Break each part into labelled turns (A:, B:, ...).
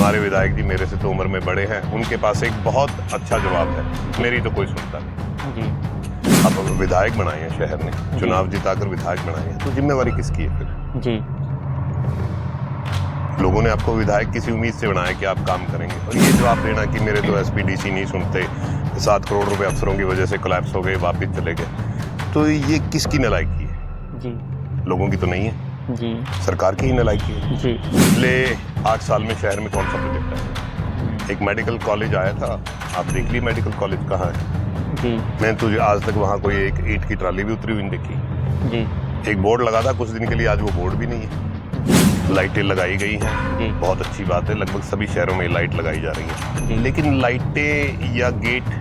A: हमारे विधायक जी मेरे से तो उम्र में बड़े हैं, उनके पास एक बहुत अच्छा जवाब है, मेरी तो कोई सुनता नहीं
B: जी।
A: अब विधायक बनाए हैं शहर ने, चुनाव जिताकर विधायक बनाए हैं, तो जिम्मेवारी किसकी है फिर?
B: जी।
A: लोगों ने आपको विधायक किसी उम्मीद से बनाया कि आप काम करेंगे, और ये जवाब देना कि मेरे तो एसपीडीसी नहीं सुनते, 7 करोड़ रुपए अफसरों की वजह से कोलैप्स हो गए, वापस चले गए, तो ये किसकी नालायकी है?
B: जी।
A: लोगों की तो नहीं है,
B: जी।
A: सरकार की ही नालायकी है।
B: जी।
A: पिछले 8 साल में शहर में कौन सा प्रोजेक्ट है? एक मेडिकल कॉलेज आया था, आप देख ली मेडिकल कॉलेज कहाँ है?
B: जी।
A: मैं तुझे आज तक वहाँ कोई एक ईंट की ट्राली भी उतरी हुई नहीं देखी।
B: जी।
A: एक बोर्ड लगा था कुछ दिन के लिए, आज वो बोर्ड भी नहीं है। लाइटें लगाई गई हैं,
B: जी।
A: बहुत अच्छी बात है, लगभग सभी शहरों में लाइट लगाई जा रही है, लेकिन लाइटें या गेट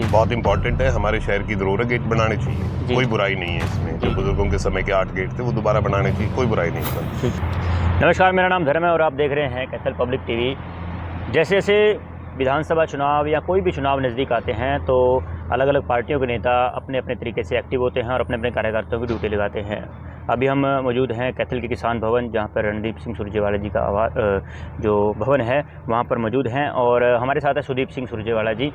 A: बहुत इंपॉर्टेंट है, हमारे शहर की जरूर है, गेट बनाने चाहिए, कोई बुराई नहीं है इसमें। जो बुजुर्गों के समय के 8 गेट थे वो दोबारा बनाने चाहिए, कोई बुराई नहीं है।
B: नमस्कार, मेरा नाम धर्म है और आप देख रहे हैं कैथल पब्लिक टीवी। जैसे जैसे विधानसभा चुनाव या कोई भी चुनाव नज़दीक आते हैं तो अलग अलग पार्टियों के नेता अपने अपने तरीके से एक्टिव होते हैं और अपने अपने कार्यकर्ताओं की ड्यूटी लगाते हैं। अभी हम मौजूद हैं कैथल के किसान भवन, जहां पर रणदीप सिंह सुरजेवाला जी का जो भवन है वहां पर मौजूद हैं, और हमारे साथ है सुदीप सिंह सुरजेवाला जी,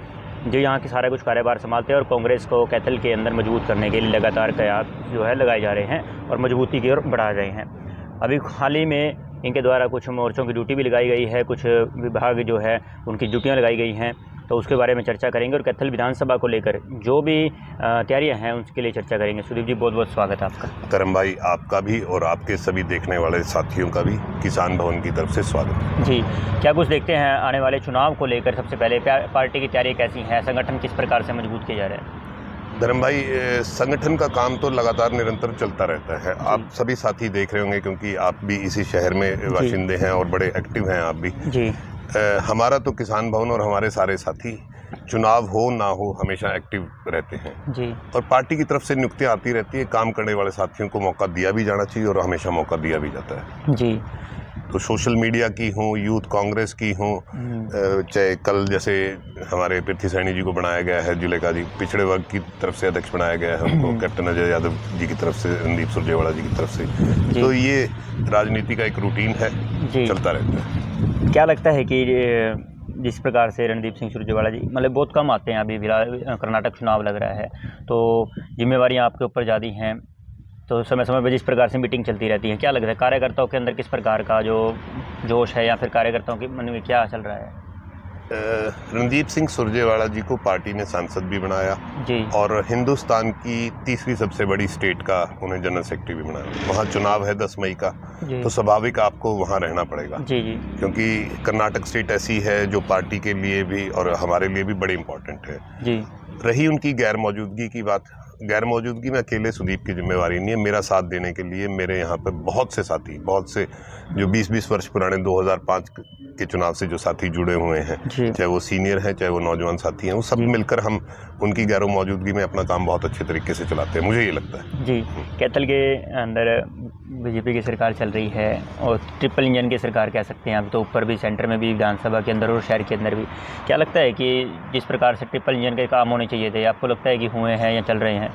B: जो यहाँ की सारा कुछ कार्यभार संभालते हैं और कांग्रेस को कैथल के अंदर मजबूत करने के लिए लगातार कयास जो है लगाए जा रहे हैं और मजबूती की ओर बढ़ा रहे हैं। अभी हाल ही में इनके द्वारा कुछ मोर्चों की ड्यूटी भी लगाई गई है, कुछ विभाग जो है उनकी ड्यूटियाँ लगाई गई हैं, तो उसके बारे में चर्चा करेंगे और कैथल विधानसभा को लेकर जो भी तैयारियां हैं उसके लिए चर्चा करेंगे। सुदीप जी, बहुत बहुत स्वागत है आपका।
A: करम भाई, आपका भी और आपके सभी देखने वाले साथियों का भी किसान भवन की तरफ से स्वागत
B: जी। क्या कुछ देखते हैं आने वाले चुनाव को लेकर? सबसे पहले पार्टी की तैयारी कैसी है, संगठन किस प्रकार से मजबूत किए जा रहे हैं?
A: धर्म भाई, संगठन का काम तो लगातार निरंतर चलता रहता है, आप सभी साथी देख रहे होंगे क्योंकि आप भी इसी शहर में बाशिंदे हैं और बड़े एक्टिव हैं आप भी जी। हमारा तो किसान भवन और हमारे सारे साथी चुनाव हो ना हो हमेशा एक्टिव रहते हैं जी। और पार्टी की तरफ से नियुक्तियां आती रहती है, काम करने वाले साथियों को मौका दिया भी जाना चाहिए और हमेशा मौका दिया भी जाता है जी। तो सोशल मीडिया की हो, यूथ कांग्रेस की हो, चाहे कल जैसे हमारे पृथ्वी सैनी जी को बनाया गया है जिले का जी, पिछड़े वर्ग की तरफ से अध्यक्ष बनाया गया है उनको, कैप्टन अजय यादव जी की तरफ से, रणदीप सुरजेवाला जी की तरफ से, तो ये राजनीति का एक रूटीन है, चलता रहता है।
B: क्या लगता है कि जिस प्रकार से रणदीप सिंह सुरजेवाला जी मतलब बहुत कम आते हैं, अभी कर्नाटक चुनाव लग रहा है तो जिम्मेवारियां आपके ऊपर ज़्यादा हैं, तो समय समय पर जिस प्रकार से मीटिंग चलती रहती है, क्या लगता है कार्यकर्ताओं के अंदर किस प्रकार का जो जोश है या फिर कार्यकर्ताओं के मन में क्या चल रहा है?
A: रणदीप सिंह सुरजेवाला जी को पार्टी ने सांसद भी बनाया जी, और हिंदुस्तान की तीसरी सबसे बड़ी स्टेट का उन्हें जनरल सेक्रेटरी भी बनाया। वहाँ चुनाव है 10 मई का, तो स्वाभाविक आपको वहाँ रहना पड़ेगा जी जी, क्योंकि कर्नाटक स्टेट ऐसी है जो पार्टी के लिए भी और हमारे लिए भी बड़ी इम्पोर्टेंट है जी। रही उनकी गैर मौजूदगी की बात, गैर मौजूदगी में अकेले सुदीप की जिम्मेवारी नहीं है, मेरा साथ देने के लिए मेरे यहाँ पे बहुत से साथी, बहुत से जो 20-20 वर्ष पुराने 2005 के चुनाव से जो साथी जुड़े हुए हैं, चाहे वो सीनियर हैं चाहे वो नौजवान साथी हैं, वो सब मिलकर हम उनकी गैर मौजूदगी में अपना काम बहुत अच्छे तरीके से चलाते हैं, मुझे ये लगता है जी।
B: कैथल के अंदर बीजेपी की सरकार चल रही है और ट्रिपल इंजन की सरकार कह सकते हैं, अब तो ऊपर भी, सेंटर में भी, विधानसभा के अंदर और शहर के अंदर भी। क्या लगता है कि जिस प्रकार से ट्रिपल इंजन के काम होने चाहिए थे, आपको लगता है कि हुए हैं या चल रहे हैं?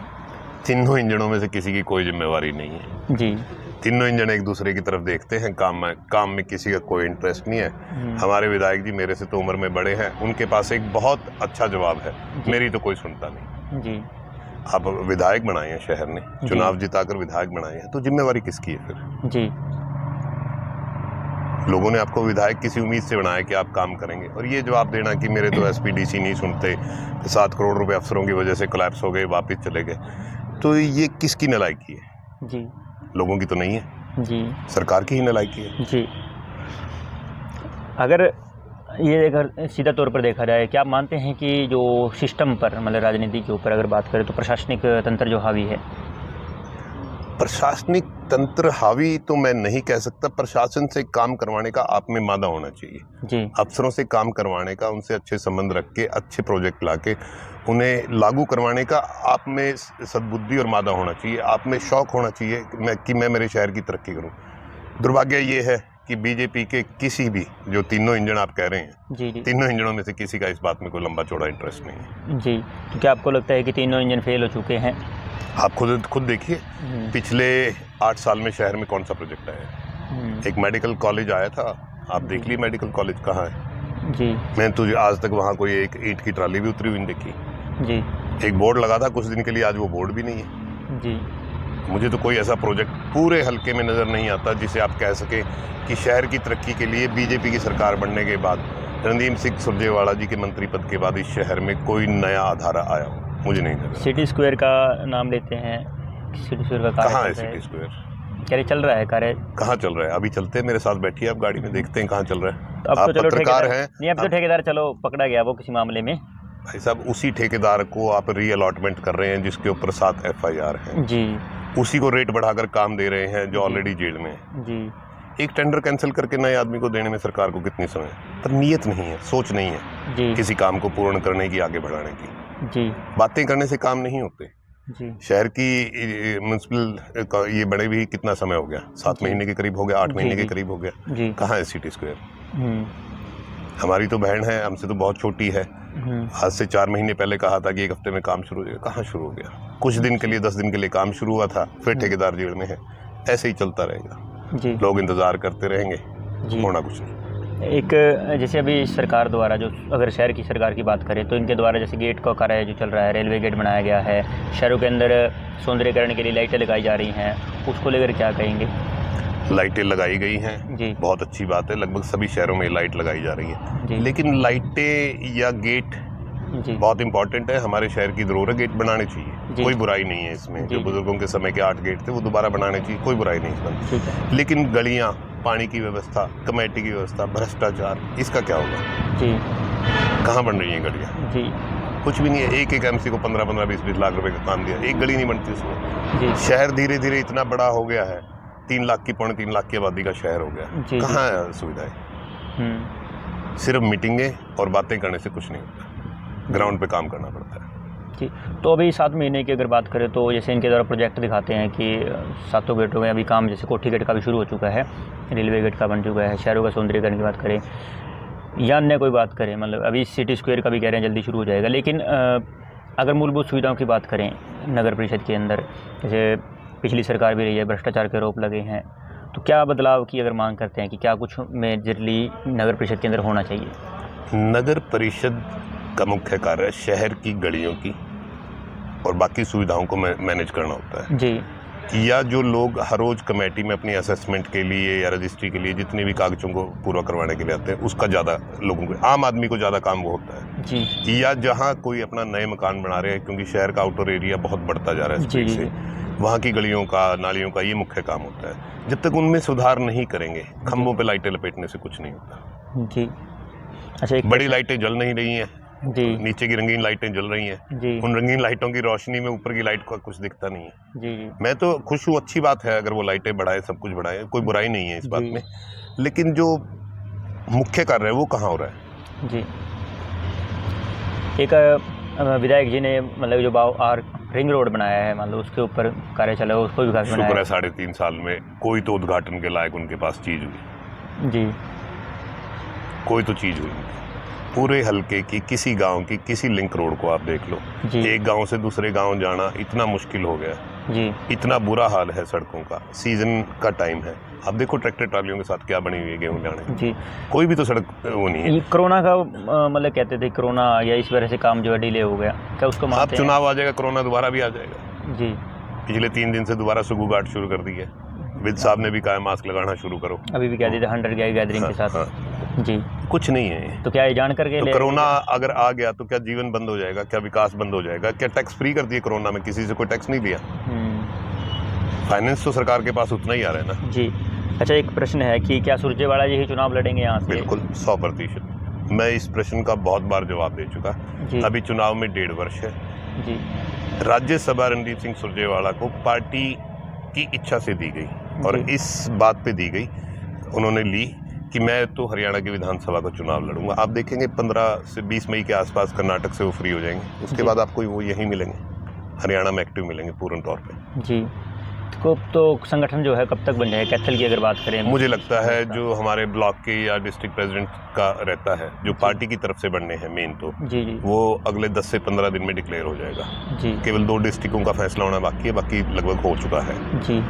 A: तीनों इंजनों में से किसी की कोई जिम्मेवारी नहीं है जी। तीनों इंजन एक दूसरे की तरफ देखते हैं, काम में किसी का कोई इंटरेस्ट नहीं है। हमारे विधायक जी मेरे से तो उम्र में बड़े हैं, उनके पास एक बहुत अच्छा जवाब है, मेरी तो कोई सुनता नहीं जी। आप विधायक बनाए हैं शहर ने, चुनाव जिताकर विधायक बनाए हैं, तो जिम्मेवारी किसकी है फिर? जी। लोगों ने आपको विधायक किसी उम्मीद से बनाया कि आप काम करेंगे, और ये जवाब देना कि मेरे तो एसपीडीसी नहीं सुनते, 7 करोड़ रुपए अफसरों की वजह से कोलैप्स हो गए, वापस चले गए, तो ये किसकी नालायकी है जी? लोगों की तो नहीं है जी, सरकार की ही नालायकी है जी।
B: अगर सीधा तौर पर देखा जाए, क्या आप मानते हैं कि जो सिस्टम पर मतलब राजनीति के ऊपर अगर बात करें तो प्रशासनिक तंत्र जो हावी है?
A: प्रशासनिक तंत्र हावी तो मैं नहीं कह सकता, प्रशासन से काम करवाने का आप में मादा होना चाहिए जी, अफसरों से काम करवाने का, उनसे अच्छे संबंध रख के अच्छे प्रोजेक्ट लाके उन्हें लागू करवाने का आप में सद्बुद्धि और मादा होना चाहिए, आप में शौक होना चाहिए कि मैं मेरे शहर की तरक्की करूं। दुर्भाग्य ये है कि बीजेपी के किसी भी जो तीनों इंजन आप कह रहे हैं जी, तीनों इंजनों में से किसी का इस बात में कोई लंबा चौड़ा इंटरेस्ट नहीं है
B: जी। तो क्या आपको लगता है कि तीनों इंजन फेल हो चुके हैं?
A: आप खुद देखिए, पिछले 8 साल में शहर में कौन सा प्रोजेक्ट आया? एक मेडिकल कॉलेज आया था, आप देख लीजिए मेडिकल कॉलेज कहाँ है
B: जी।
A: मैं तो आज तक वहाँ कोई एक ईंट की ट्राली भी उतरी हुई नहीं देखी
B: जी।
A: एक बोर्ड लगा था कुछ दिन के लिए, आज वो बोर्ड भी नहीं है
B: जी।
A: मुझे तो कोई ऐसा प्रोजेक्ट पूरे हल्के में नज़र नहीं आता जिसे आप कह सकें कि शहर की तरक्की के लिए बीजेपी की सरकार बनने के बाद, रणदीप सिंह सुरजेवाला जी के मंत्री पद के बाद इस शहर में कोई नया आधारा आया हो, मुझे नहीं नजर।
B: सिटी स्क्वायर का नाम लेते हैं, सिटी स्क्वायर का कार्य
A: कहाँ है सिटी स्क्वायर?
B: कार्य चल रहा है, कार्य
A: कहाँ चल रहा है? अभी चलते हैं, मेरे साथ बैठिए, आप गाड़ी में देखते हैं कहाँ चल रहा है।
B: अब
A: आप
B: तो चलो
A: पत्रकार हैं,
B: नहीं, अब तो ठेकेदार चलो पकड़ा गया वो किसी मामले में।
A: भाई साहब उसी ठेकेदार को आप री अलॉटमेंट कर रहे हैं जिसके ऊपर 7 FIR हैं
B: जी।
A: उसी को रेट बढ़ाकर काम दे रहे हैं जो ऑलरेडी जेल में है
B: जी।
A: एक टेंडर कैंसिल करके नए आदमी को देने में सरकार को कितनी समय, पर नीयत नहीं है, सोच नहीं है
B: जी।
A: किसी काम को पूर्ण करने की, आगे बढ़ाने की।
B: जी।
A: बातें करने से काम नहीं होते।
B: जी।
A: शहर की म्यूनसिपल ये बड़े भी कितना समय हो गया, 7 महीने के करीब हो गया, 8 महीने के करीब हो गया।
B: जी।
A: कहाँ है सिटी स्क्वायर? हमारी तो बहन है, हमसे तो बहुत छोटी है, आज से 4 महीने पहले कहा था कि 1 हफ्ते में काम शुरू हो जाएगा, कहाँ शुरू हो गया? कुछ दिन के लिए 10 दिन के लिए काम शुरू हुआ था, फिर ठेकेदार जेल में है। ऐसे ही चलता रहेगा जी। लोग इंतजार करते रहेंगे जी। होना कुछ नहीं।
B: एक जैसे अभी सरकार द्वारा जो, अगर शहर की सरकार की बात करें तो इनके द्वारा जैसे गेट का कार्य जो चल रहा है, रेलवे गेट बनाया गया है, शहरों के अंदर सौंदर्यीकरण के लिए लाइटें लगाई जा रही हैं, उसको लेकर क्या कहेंगे?
A: लाइटें लगाई गई हैं जी, बहुत अच्छी बात है, लगभग सभी शहरों में लाइट लगाई जा रही है, लेकिन लाइटें या गेट जी बहुत इंपॉर्टेंट है। हमारे शहर की ज़रूरत, गेट बनाने चाहिए, कोई बुराई नहीं है इसमें। जो बुजुर्गों के समय के 8 गेट थे वो दोबारा बनाने चाहिए, कोई बुराई नहीं इसमें। लेकिन गलियाँ, पानी की व्यवस्था, कमेटी की व्यवस्था, भ्रष्टाचार, इसका क्या होगा जी? कहाँ बन रही हैं गलियाँ जी? कुछ भी नहीं है। एक MC को 15-15, 20-20 लाख रुपए का काम दिया, एक गली नहीं बनती उसमें। शहर धीरे धीरे इतना बड़ा हो गया है, 3 लाख की, 3.25 लाख की आबादी का शहर हो गया, कहाँ है सुविधाएं? सिर्फ मीटिंगें और बातें करने से कुछ नहीं होता, ग्राउंड पे काम करना पड़ता है
B: जी। तो अभी 7 महीने की अगर बात करें तो जैसे इनके द्वारा प्रोजेक्ट दिखाते हैं कि 7 गेटों में अभी काम, जैसे कोठी गेट का भी शुरू हो चुका है, रेलवे गेट का बन चुका है, शहरों का सौंदर्यीकरण की बात करें या अन्य कोई बात करें, मतलब अभी सिटी स्क्वायर का भी कह रहे हैं जल्दी शुरू हो जाएगा। लेकिन अगर मूलभूत सुविधाओं की बात करें नगर परिषद के अंदर, जैसे पिछली सरकार भी रही है, भ्रष्टाचार के आरोप लगे हैं, तो क्या बदलाव की अगर मांग करते हैं कि क्या कुछ मेजरली नगर परिषद के अंदर होना चाहिए?
A: नगर परिषद का मुख्य कार्य शहर की गलियों की और बाकी सुविधाओं को मैनेज करना होता है जी। या जो लोग हर रोज कमेटी में अपनी असेसमेंट के लिए या रजिस्ट्री के लिए जितने भी कागजों को पूरा करवाने के लिए आते हैं, उसका ज़्यादा लोगों को, आम आदमी को ज़्यादा काम वो होता है जी। या जहाँ कोई अपना नए मकान बना रहे हैं, क्योंकि शहर का आउटर एरिया बहुत बढ़ता जा रहा है स्पीड से, वहाँ की गलियों का, नालियों का ये मुख्य काम होता है। जब तक उनमें सुधार नहीं करेंगे, खंभों पे लाइटें लपेटने से कुछ नहीं होता जी। अच्छा, बड़ी लाइटें जल नहीं रही हैं जी, नीचे की रंगीन लाइटें जल रही हैं जी। उन रंगीन लाइटों की रोशनी में ऊपर की लाइट का कुछ दिखता नहीं है जी। मैं तो खुश हूँ, अच्छी बात है अगर वो लाइटें बढ़ाए, सब कुछ बढ़ाए, कोई बुराई नहीं है इस बात में, लेकिन जो मुख्य कार्य है वो कहाँ हो रहा है जी?
B: एक विधायक जी ने मतलब जो रिंग रोड बनाया है, मतलब उसके ऊपर कार्य चला है, उसको भी काफी
A: शुक्र है 3.5 साल में कोई तो उद्घाटन के लायक उनके पास चीज हुई जी, कोई तो चीज हुई। पूरे हल्के की किसी गांव की किसी लिंक रोड को आप देख लो, एक गांव से दूसरे गांव जाना इतना मुश्किल हो गया जी, इतना बुरा हाल है सड़कों का। सीजन का टाइम है, आप देखो ट्रैक्टर ट्रालियों के साथ क्या बनी हुई है गेहूं जाने जी, कोई भी तो सड़क वो नहीं है।
B: कोरोना का मतलब कहते थे कोरोना आ गया, इस वजह से काम जो है डिले हो गया, क्या उसको
A: आप चुनाव आ जाएगा, कोरोना दोबारा भी आ जाएगा जी। पिछले 3 दिन से दोबारा सुगु घाट शुरू कर दी है, विद साहब ने भी कहा मास्क लगाना शुरू करो,
B: अभी भी कह दी थी 100 गैदरिंग के साथ जी।
A: कुछ नहीं है
B: तो क्या ये जान करके
A: तो कोरोना अगर आ गया तो क्या जीवन बंद हो जाएगा, क्या विकास बंद हो जाएगा? क्या टैक्स फ्री कर दिए कोरोना में, किसी से कोई टैक्स नहीं लिया? फाइनेंस तो सरकार के पास उतना ही आ रहा है ना जी।
B: अच्छा, एक प्रश्न है कि क्या सुरजेवाला जी ही चुनाव लड़ेंगे यहाँ से?
A: बिल्कुल 100%। मैं इस प्रश्न का बहुत बार जवाब दे चुका, अभी चुनाव में 1.5 वर्ष है जी। राज्यसभा रणदीप सिंह सुरजेवाला को पार्टी की इच्छा से दी गई और इस बात पे दी गई, उन्होंने ली कि मैं तो हरियाणा की विधानसभा का चुनाव लड़ूंगा। आप देखेंगे 15 से 20 मई के आसपास कर्नाटक से वो फ्री हो जाएंगे, उसके बाद आपको वो यहीं मिलेंगे, हरियाणा में एक्टिव मिलेंगे पूर्ण तौर पे जी।
B: तो संगठन जो है कब तक बन जाएगा कैथल की अगर बात करें?
A: मुझे लगता है जो हमारे ब्लॉक के या डिस्ट्रिक्ट प्रेसिडेंट का रहता है, जो पार्टी की तरफ से बनने हैं मेन, तो जी, वो अगले 10 से 15 दिन में डिक्लेयर हो जाएगा जी। केवल 2 डिस्ट्रिक्टों का फैसला होना बाकी है, बाकी लगभग हो चुका है जी।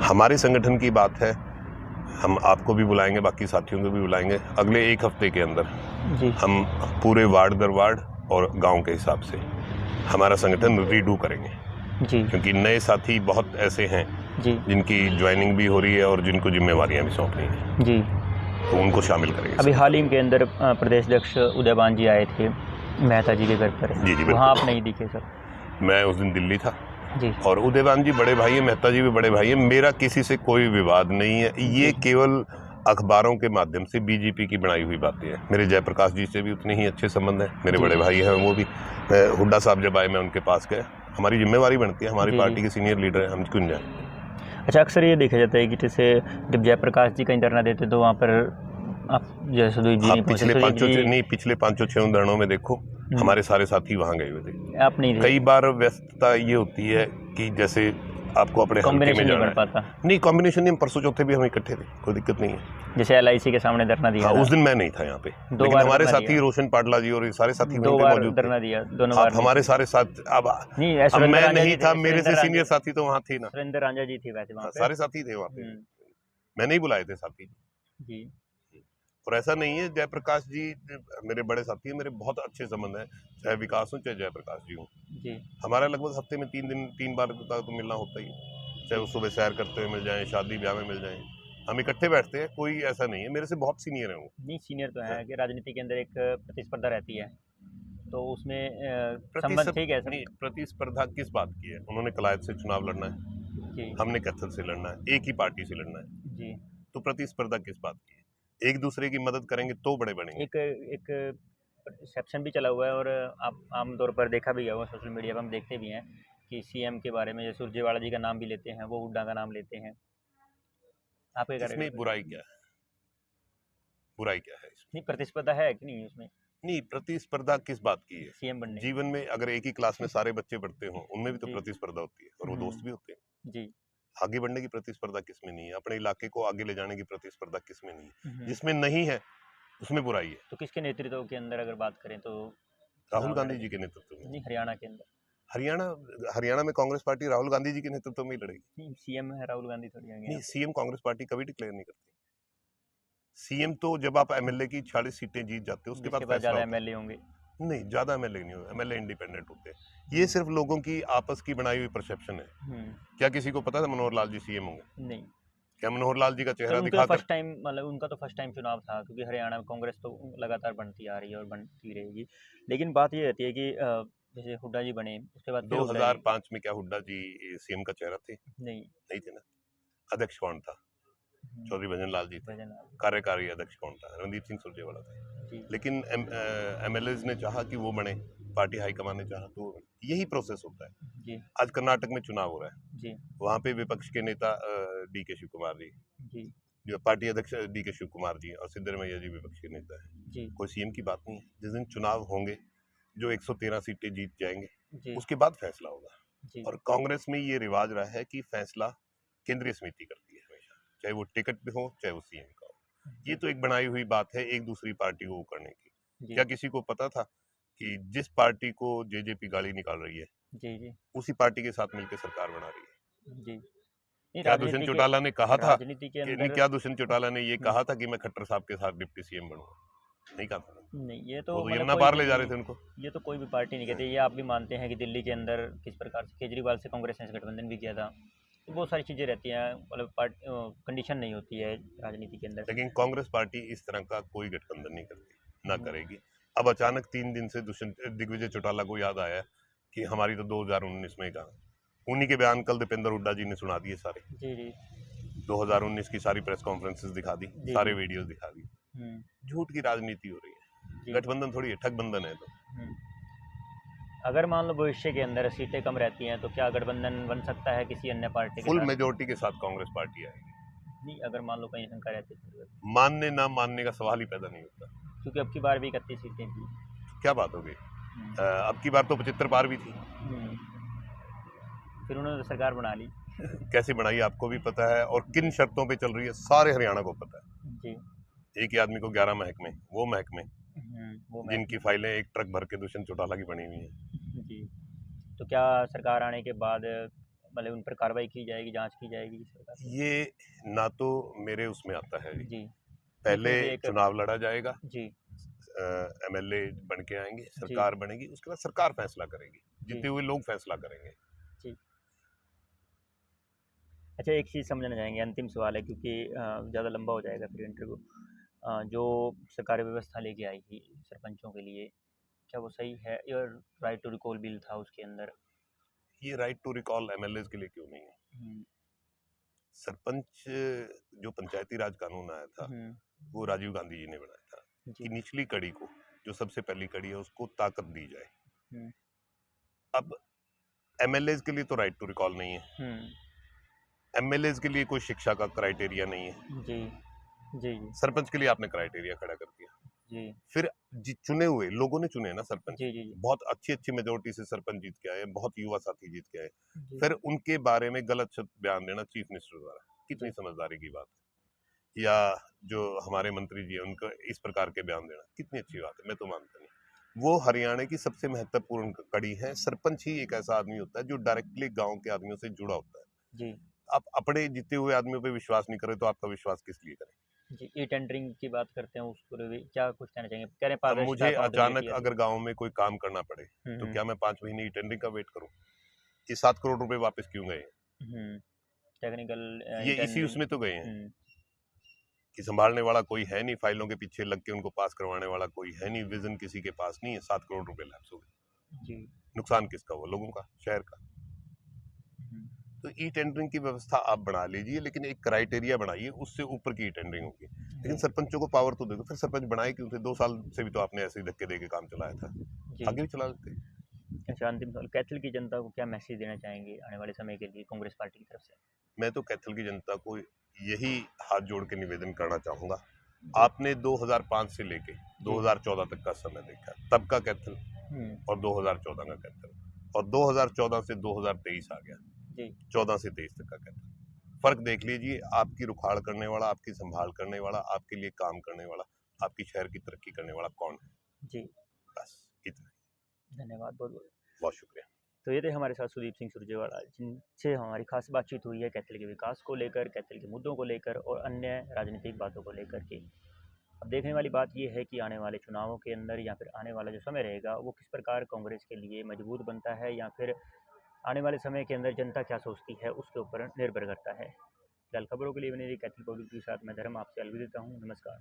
A: हमारे संगठन की बात है, हम आपको भी बुलाएंगे, बाकी साथियों को भी बुलाएंगे। अगले एक हफ्ते के अंदर
B: जी
A: हम पूरे वार्ड दर वार्ड और गांव के हिसाब से हमारा संगठन रीडू करेंगे,
B: जी
A: क्योंकि नए साथी बहुत ऐसे हैं
B: जी
A: जिनकी ज्वाइनिंग भी हो रही है और जिनको जिम्मेवारियां भी सौंप रही हैं,
B: जी।
A: तो उनको शामिल करेंगे।
B: अभी हाल ही के अंदर प्रदेश अध्यक्ष उदयभान जी आए थे मेहता जी के घर पर।
A: जी बिल्कुल।
B: वहाँ आप नहीं दिखे सर।
A: मैं उस दिन दिल्ली था
B: जी
A: और उदयभान जी बड़े भाई हैं, मेहता जी भी बड़े भाई हैं। मेरा किसी से कोई विवाद नहीं है, ये केवल अखबारों के माध्यम से बीजेपी की बनाई हुई बातें हैं। मेरे जयप्रकाश जी से भी उतने ही अच्छे संबंध हैं, मेरे बड़े भाई हैं वो भी। हुड्डा साहब जब आए मैं उनके पास गया, हमारी जिम्मेवारी बनती है, हमारी पार्टी के सीनियर लीडर हैं, हम क्यों जाएं।
B: अच्छा, अक्सर ये देखा जाता है कि जैसे जब जयप्रकाश जी कहीं धरना देते तो वहाँ पर आप जैसे जी नहीं पहुँचे।
A: पिछले 5-6 धरनों में देखो हमारे सारे साथी वहाँ गए हुए थे।
B: आप नहीं थे।
A: कई बार व्यस्तता ये होती है कि जैसे आपको अपने हल्के में जाना है। नहीं, कॉम्बिनेशन नहीं, परसों चौथे भी हम इकट्ठे थे, कोई दिक्कत नहीं है।
B: जैसे LIC के सामने धरना दिया।
A: उस दिन मैं नहीं था यहाँ पे, लेकिन हमारे साथी रोशन पाटला जी और ये सारे साथी वहीं पे मौजूद थे।
B: धरना दिया दोनों बार।
A: हमारे सारे साथ अब मैं नहीं था, मेरे से सीनियर साथी तो वहाँ थे ना।
B: सुरेंद्र रांझा जी थे वैसे वहाँ पे।
A: सारे साथी थे वहाँ पे, मैंने ही बुलाए थे साथी
B: जी।
A: और ऐसा नहीं है, जयप्रकाश जी मेरे बड़े साथी हैं, मेरे बहुत अच्छे संबंध हैं, चाहे विकास हो चाहे जयप्रकाश जी हो।
B: जी।
A: हमारा लगभग हफ्ते में 3 बार तो मिलना होता ही है, चाहे वो सुबह सैर करते हुए मिल जाएं, शादी ब्याह में मिल जाएं, हम इकट्ठे बैठते हैं। कोई ऐसा नहीं है, मेरे से बहुत सीनियर है वो।
B: नहीं, सीनियर तो है कि राजनीति के अंदर एक प्रतिस्पर्धा रहती है, तो उसमें संबंध ठीक है।
A: नहीं, प्रतिस्पर्धा किस बात की है? उन्होंने कलायत से चुनाव लड़ना है
B: जी,
A: हमने कैथल से लड़ना है, एक ही पार्टी से लड़ना है
B: जी।
A: तो प्रतिस्पर्धा किस बात की है? एक दूसरे की मदद करेंगे तो बड़े बनेंगे।
B: एक परसेप्शन भी चला हुआ है और आप आमतौर पर देखा भी होगा, सोशल मीडिया पर हम देखते भी हैं कि CM के बारे में जैसे सुरजेवाला जी का नाम भी लेते हैं, वो हुड्डा का नाम लेते हैं। आप
A: इसमें बुराई क्या है? बुराई क्या है इसमें?
B: नहीं, प्रतिस्पर्धा है कि नहीं उसमें?
A: नहीं, प्रतिस्पर्धा किस बात की है?
B: CM बनने।
A: जीवन में अगर एक ही क्लास में सारे बच्चे पढ़ते हों, उनमें भी तो प्रतिस्पर्धा होती है और वो दोस्त भी होते हैं।
B: जी।
A: आगे बढ़ने की प्रतिस्पर्धा किसमें नहीं है? अपने इलाके को आगे ले जाने की प्रतिस्पर्धा किसमें नहीं है? जिसमें नहीं है उसमें बुराई है।
B: तो किसके नेतृत्व के अंदर अगर बात करें तो
A: राहुल गांधी जी के नेतृत्व में।
B: नहीं, हरियाणा के अंदर।
A: हरियाणा में कांग्रेस पार्टी राहुल गांधी जी के नेतृत्व में ही लड़ेगी।
B: नहीं, CM है राहुल गांधी थोड़ी आएंगे।
A: नहीं, सीएम कांग्रेस पार्टी कभी डिक्लेयर नहीं करती। सीएम तो जब आप MLA की 40 सीटें जीत जाते हो उसके बाद फैसला
B: ज्यादा MLA होंगे।
A: नहीं, ज्यादा MLA नहीं होते, MLA इंडिपेंडेंट होते हैं। ये सिर्फ लोगों की आपस की बनाई हुई परसेप्शन है। क्या किसी को पता था मनोहर लाल जी CM होंगे?
B: नहीं।
A: क्या मनोहर लाल जी का चेहरा
B: दिखाकर फर्स्ट टाइम, मतलब उनका तो फर्स्ट टाइम चुनाव था, क्योंकि हरियाणा में कांग्रेस तो लगातार बनती आ रही है और बनती रहेगी। लेकिन बात ये रहती है कि जैसे हुड्डा जी बने उसके बाद
A: 2005 में क्या हुड्डा जी CM का चेहरा थे? नहीं थे ना। अध्यक्ष कौन था? चौधरी भजन लाल जी थे। कार्यकारी अध्यक्ष कौन था? रणदीप सिंह सुरजेवाला थे। लेकिन MLAs ने चाहा कि वो बने, पार्टी हाईकमान ने चाहा तो यही प्रोसेस होता है जी। आज कर्नाटक में चुनाव हो रहा है जी। वहाँ पे विपक्ष के नेता DK शिव कुमार जी, जो पार्टी अध्यक्ष DK शिव कुमार जी और सिद्धरमैया जी विपक्ष के नेता है। कोई CM की बात नहीं है। जिस दिन चुनाव होंगे, जो 113 सीटें जीत जाएंगे, उसके बाद फैसला होगा। और कांग्रेस में ये रिवाज रहा है कि फैसला केंद्रीय समिति करती है हमेशा, चाहे वो टिकट पे हो चाहे वो CM का हो। ये तो एक बनाई हुई बात है एक दूसरी पार्टी को करने की। क्या किसी को पता था कि जिस पार्टी को JJP गाली निकाल रही है जी, उसी पार्टी के साथ मिलकर सरकार बना रही है? क्या दुष्यंत चौटाला ने कहा था क्या दुष्यंत चौटाला ने ये कहा था कि मैं खट्टर साहब के साथ डिप्टी CM बनूंगा? नहीं कहा था। नहीं, ये तो यमुना पार ले जा रहे थे उनको। ये तो कोई भी पार्टी नहीं कहती। ये आप भी मानते हैं कि दिल्ली के अंदर किस प्रकार से केजरीवाल से कांग्रेस ने गठबंधन भी किया था, तो बहुत सारी चीज़ें रहती हैं, मतलब कंडीशन नहीं होती है राजनीति के अंदर। लेकिन कांग्रेस पार्टी इस तरह का कोई गठबंधन नहीं करती, ना करेगी। अब अचानक 3 दिन से दिग्विजय चौटाला को याद आया कि हमारी तो 2019 में कहा, उन्हीं के बयान कल दीपेंद्र हुड्डा जी ने सुना दिए सारे जी। 2019 की सारी प्रेस कॉन्फ्रेंसेस दिखा दी, सारे वीडियोस दिखा दी। झूठ की राजनीति हो रही है, गठबंधन थोड़ी है, ठगबंधन है। तो अगर मान लो भविष्य के अंदर सीटें कम रहती हैं तो क्या गठबंधन बन सकता है किसी अन्य पार्टी के साथ? फुल मेजोरिटी के साथ कांग्रेस पार्टी आएगी। नहीं, अगर मान लो कहीं शंका रहती है, मानने ना मानने का सवाल ही पैदा नहीं होता, क्योंकि अब की बार भी 31 सीटें थी। क्या बात हो गई? अब की बार तो 75 पार भी थी। फिर उन्होंने सरकार बना ली। कैसे बनाई आपको भी पता है, और किन शर्तों पे चल रही है सारे हरियाणा को पता है जी। एक ही आदमी को 11 महकमे, वो महकमे जिनकी फाइलें एक ट्रक भर के दुष्यंत चौटाला की बनी हुई हैं जी। तो क्या सरकार आने के बाद
B: मतलब उन पर कार्रवाई की जाएगी, जांच की जाएगी सरकार से?
A: ये ना तो मेरे उसमें आता है जी।
B: जी।
A: पहले
B: फिर भी एक
A: चुनाव लड़ा जाएगा,
B: जी,
A: एमएलए बन के आएंगे,
B: जी,
A: सरकार बनेगी, उसके बाद सरकार फैसला करेगी,
B: जी,
A: जीते हुए लोग फैसला करेंगे।
B: जी। अच्छा, एक चीज़ समझना चाहेंगे, अंतिम सवाल है क्योंकि ज़्यादा लंबा हो जाएगा फिर इंटरव्यू। जो सरकारी व्यवस्था लेके आई थी सरपंचों के लिए, क्या वो सही है? और राइट टू रिकॉल बिल था उसके अंदर।
A: ये राइट टू रिकॉल एमएलए के लिए क्यों नहीं है?
B: हुँ,
A: सरपंच जो पंचायती राज कानून आया था,
B: हुँ,
A: वो राजीव गांधी जी ने बनाया था कि
B: जी,
A: निचली कड़ी को, जो सबसे पहली कड़ी है, उसको ताकत दी जाए।
B: हुँ,
A: अब एमएलए के लिए तो राइट टू रिकॉल नहीं है,
B: हुँ,
A: एमएलए के लिए कोई शिक्षा का क्राइटेरिया नहीं है,
B: जी, जी, जी,
A: सरपंच के लिए आपने क्राइटेरिया खड़ा कर दिया।
B: जी,
A: फिर चुने हुए लोगों ने चुने ना सरपंच,
B: जी, जी, जी,
A: बहुत अच्छी अच्छी मेजोरिटी से सरपंच जीत के आए, बहुत युवा साथी जीत के आए,
B: जी,
A: फिर उनके बारे में गलत शब्द बयान देना चीफ मिनिस्टर द्वारा, कितनी
B: जी,
A: समझदारी की बात है? या जो हमारे मंत्री जी है उनका इस प्रकार के बयान देना कितनी अच्छी बात है? मैं तो मानता नहीं। वो हरियाणा की सबसे महत्वपूर्ण कड़ी है। सरपंच ही एक ऐसा आदमी होता है जो डायरेक्टली गांव के आदमियों से जुड़ा होता है।
B: जी,
A: आप अपने जीते हुए आदमियों पे विश्वास नहीं करें तो आपका विश्वास किस लिए करें?
B: जी, ई-टेंडरिंग की बात करते हैं, उस पर भी क्या कुछ कहना चाहेंगे? कह रहे हैं
A: अब
B: पारदर्शिता,
A: मुझे
B: अकाउंटेबिलिटी
A: अचानक
B: है।
A: अगर गांव में कोई काम करना पड़े
B: हुँ,
A: तो
B: हुँ,
A: क्या मैं 5 महीने टेंडरिंग का वेट करूं? ये 7 करोड़ रुपए वापस क्यों गए?
B: हुँ, टेक्निकल
A: ये इसी
B: ई-टेंडरिंग।
A: उसमें तो गए हैं
B: हुँ,
A: कि संभालने वाला कोई है नहीं, फाइलों के पीछे लग के उनको पास करवाने वाला कोई है नहीं, विजन किसी के पास नहीं है, 7 करोड़ रुपए लैप्स हो गए।
B: जी,
A: नुकसान किसका हुआ? लोगों का, शहर का।
B: हुँ,
A: तो ई टेंडरिंग की व्यवस्था आप बना लीजिए, लेकिन एक क्राइटेरिया बनाइए, उससे ऊपर की ई टेंडरिंग होगी। लेकिन
B: जी,
A: सरपंचों को पावर तो दे दो, फिर सरपंच बनाए क्यों थे? 2 साल से भी तो आपने ऐसे ही धक्के दे के काम चलाया था,
B: जी।
A: आगे भी चला लेते।
B: अच्छा, अंतिम सवाल, कैथल की जनता को क्या मैसेज देना चाहेंगे आने वाले समय के लिए कांग्रेस पार्टी की तरफ से?
A: मैं तो कैथल की जनता को यही हाथ जोड़ के निवेदन करना चाहूंगा,
B: जी,
A: आपने 2005 से लेके
B: जी,
A: 2014 तक का समय देखा, तब का कैथल
B: हुँ,
A: और 2014 का कैथल, और 2014 से 2023 आ गया,
B: जी,
A: 14 से 23 तक का कैथल। फर्क देख लीजिए, आपकी रुखाड़ करने वाला, आपकी संभाल करने वाला, आपके लिए काम करने वाला, आपकी शहर की तरक्की करने वाला कौन है?
B: जी,
A: बस इतना।
B: धन्यवाद बहुत-बहुत।
A: बहुत शुक्रिया।
B: तो ये थे हमारे साथ सुदीप सिंह सुरजेवाला, जिनसे हमारी खास बातचीत हुई है कैथल के विकास को लेकर, कैथल के मुद्दों को लेकर और अन्य राजनीतिक बातों को लेकर के। अब देखने वाली बात ये है कि आने वाले चुनावों के अंदर या फिर आने वाला जो समय रहेगा, वो किस प्रकार कांग्रेस के लिए मजबूत बनता है या फिर आने वाले समय के अंदर जनता क्या सोचती है, उसके ऊपर निर्भर करता है। फिलहाल खबरों के लिए बने रहिए कैथल पब्लिक के साथ। मैं धर्म आपसे अलविदा लेता हूँ। नमस्कार।